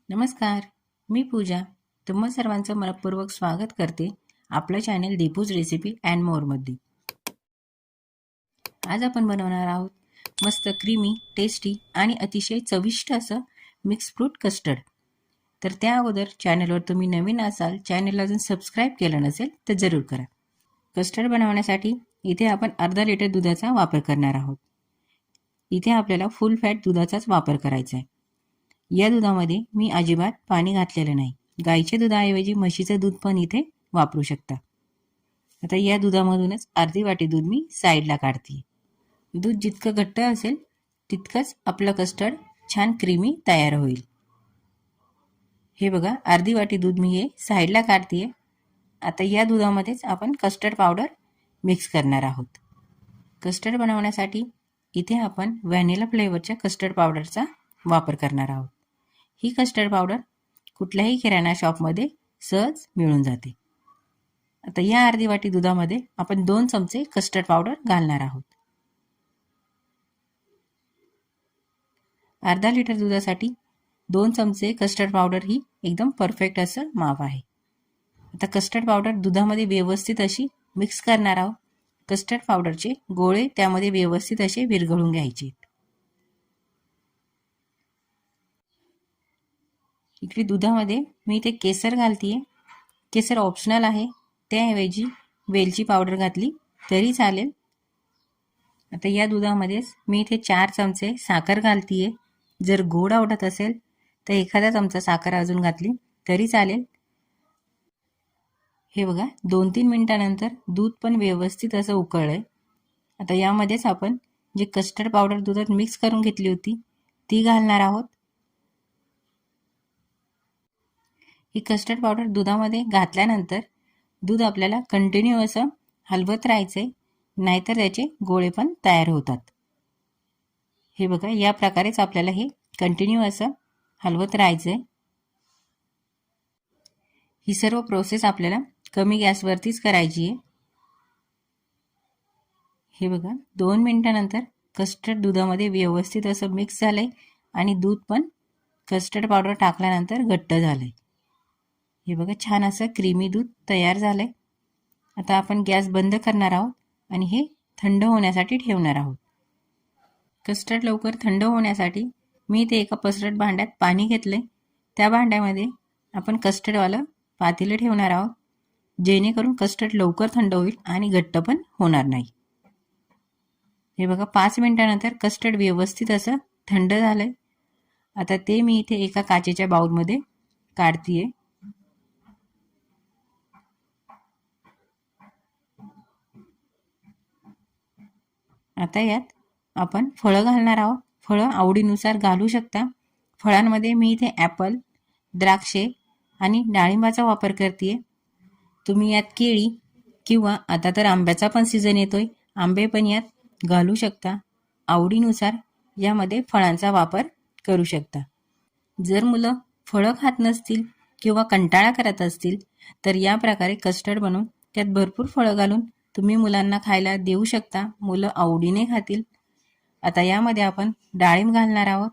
नमस्कार, मी पूजा. तुम्हा सर्वांचं मनपूर्वक स्वागत करते आपलं चॅनल दीपूज रेसिपी अँड मोरमध्ये. आज आपण बनवणार आहोत मस्त क्रीमी, टेस्टी आणि अतिशय चविष्ट असं मिक्स फ्रूट कस्टर्ड. तर त्या अगोदर चॅनलवर तुम्ही नवीन असाल, चॅनलला अजून सबस्क्राईब केलं नसेल तर जरूर करा. कस्टर्ड बनवण्यासाठी इथे आपण अर्धा लिटर दुधाचा वापर करणार आहोत. इथे आपल्याला फुल फॅट दुधाचाच वापर करायचा आहे. या दुधामध्ये मी अजिबात पाणी घातलेलं नाही. गाईच्या दुधाऐवजी म्हशीचं दूध पण इथे वापरू शकता. आता या दुधामधूनच अर्धी वाटी दूध मी साईडला काढते. दूध जितकं घट्ट असेल तितकंच आपलं कस्टर्ड छान क्रीमी तयार होईल. हे बघा, अर्धी वाटी दूध मी हे साईडला काढते. आता या दुधामध्येच आपण कस्टर्ड पावडर मिक्स करणार आहोत. कस्टर्ड बनवण्यासाठी इथे आपण व्हॅनिला फ्लेवरच्या कस्टर्ड पावडरचा वापर करणार आहोत. ही कस्टर्ड पावडर कुठल्याही किराणा शॉपमध्ये सहज मिळून जाते. आता या अर्धी वाटी दुधामध्ये आपण 2 चमचे कस्टर्ड पावडर घालणार आहोत. अर्धा लिटर दुधासाठी 2 चमचे कस्टर्ड पावडर ही एकदम परफेक्ट असं माप आहे. आता कस्टर्ड पावडर दुधामध्ये व्यवस्थित अशी मिक्स करणार आहोत. कस्टर्ड पावडरचे गोळे त्यामध्ये व्यवस्थित असे विरघळून घ्यायचे. इकडे दुधामध्ये मी इथे केसर घालतीये. केसर ऑप्शनल आहे, त्याऐवजी वेलची पावडर घातली तरी चालेल. आता या दुधामध्येच मी इथे 4 चमचे साखर घालतीये. जर गोड आवडत असेल तर एखादा चमचा साखर अजून घातली तरी चालेल. हे बघा, 2-3 मिनिटानंतर दूध पण व्यवस्थित असं उकळलंय. आता यामध्येच आपण जे कस्टर्ड पावडर दुधात मिक्स करून घेतली होती ती घालणार आहोत. ही कस्टर्ड पावडर दुधामध्ये घातल्यानंतर दूध आपल्याला कंटिन्यू असं हलवत राहायचंय, नाहीतर त्याचे गोळे पण तयार होतात. हे बघा, या प्रकारेच आपल्याला हे कंटिन्यू असं हलवत राहायचंय. ही सर्व प्रोसेस आपल्याला कमी गॅसवरतीच करायची आहे. हे बघा, 2 मिनिटानंतर कस्टर्ड दुधामध्ये व्यवस्थित असं मिक्स झालंय आणि दूध पण कस्टर्ड पावडर टाकल्यानंतर घट्ट झालंय. हे बघा, छान असं क्रीमी दूध तयार झालंय. आता आपण गॅस बंद करणार आहोत आणि हे थंड होण्यासाठी ठेवणार आहोत. कस्टर्ड लवकर थंड होण्यासाठी मी इथे एका पसरट भांड्यात पाणी घेतलंय. त्या भांड्यामध्ये आपण कस्टर्डवालं पातेलं ठेवणार आहोत, जेणेकरून कस्टर्ड लवकर थंड होईल आणि घट्ट पण होणार नाही. हे बघा, 5 मिनिटानंतर कस्टर्ड व्यवस्थित असं थंड झालंय. आता ते मी इथे एका काचेच्या बाउलमध्ये काढतीये. आता यात आपण फळं घालणार आहोत. फळं आवडीनुसार घालू शकता. फळांमध्ये मी इथे ॲपल, द्राक्षे आणि डाळिंबाचा वापर करते. तुम्ही यात केळी किंवा आता तर आंब्याचा पण सीझन येतोय, आंबे पण यात घालू शकता. आवडीनुसार यामध्ये फळांचा वापर करू शकता. जर मुलं फळं खात नसतील किंवा कंटाळा करत असतील तर या प्रकारे कस्टर्ड बनवून त्यात भरपूर फळं घालून तुम्ही मुलांना खायला देऊ शकता. मुलं आवडीने खातील. आता यामध्ये आपण डाळिंब घालणार आहोत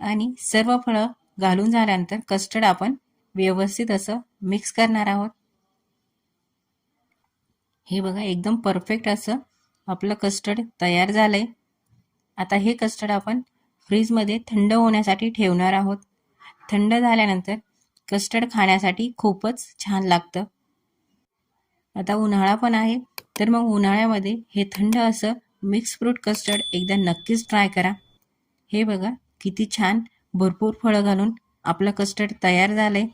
आणि सर्व फळं घालून झाल्यानंतर कस्टर्ड आपण व्यवस्थित असं मिक्स करणार आहोत. हे बघा, एकदम परफेक्ट असं आपलं कस्टर्ड तयार झालंय. आता हे कस्टर्ड आपण फ्रीजमध्ये थंड होण्यासाठी ठेवणार आहोत. थंड झाल्यानंतर कस्टर्ड खाण्यासाठी खूपच छान लागतं. आता उन्हाळा पण आहे, तर मग उन्हाळ्यामध्ये हे थंड असं मिक्स फ्रूट कस्टर्ड एकदा नक्कीच ट्राय करा. हे बघा, किती छान भरपूर फळं घालून आपलं कस्टर्ड तयार झालंय.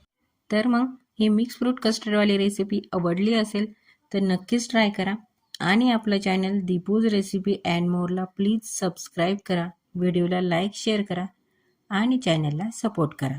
तर मग ही मिक्स फ्रूट कस्टर्डवाली रेसिपी आवडली असेल तर नक्कीच ट्राय करा आणि आपलं चॅनल दीपूज रेसिपी अँड मोरला प्लीज सबस्क्राईब करा. व्हिडिओला लाईक शेअर करा आणि चॅनलला सपोर्ट करा.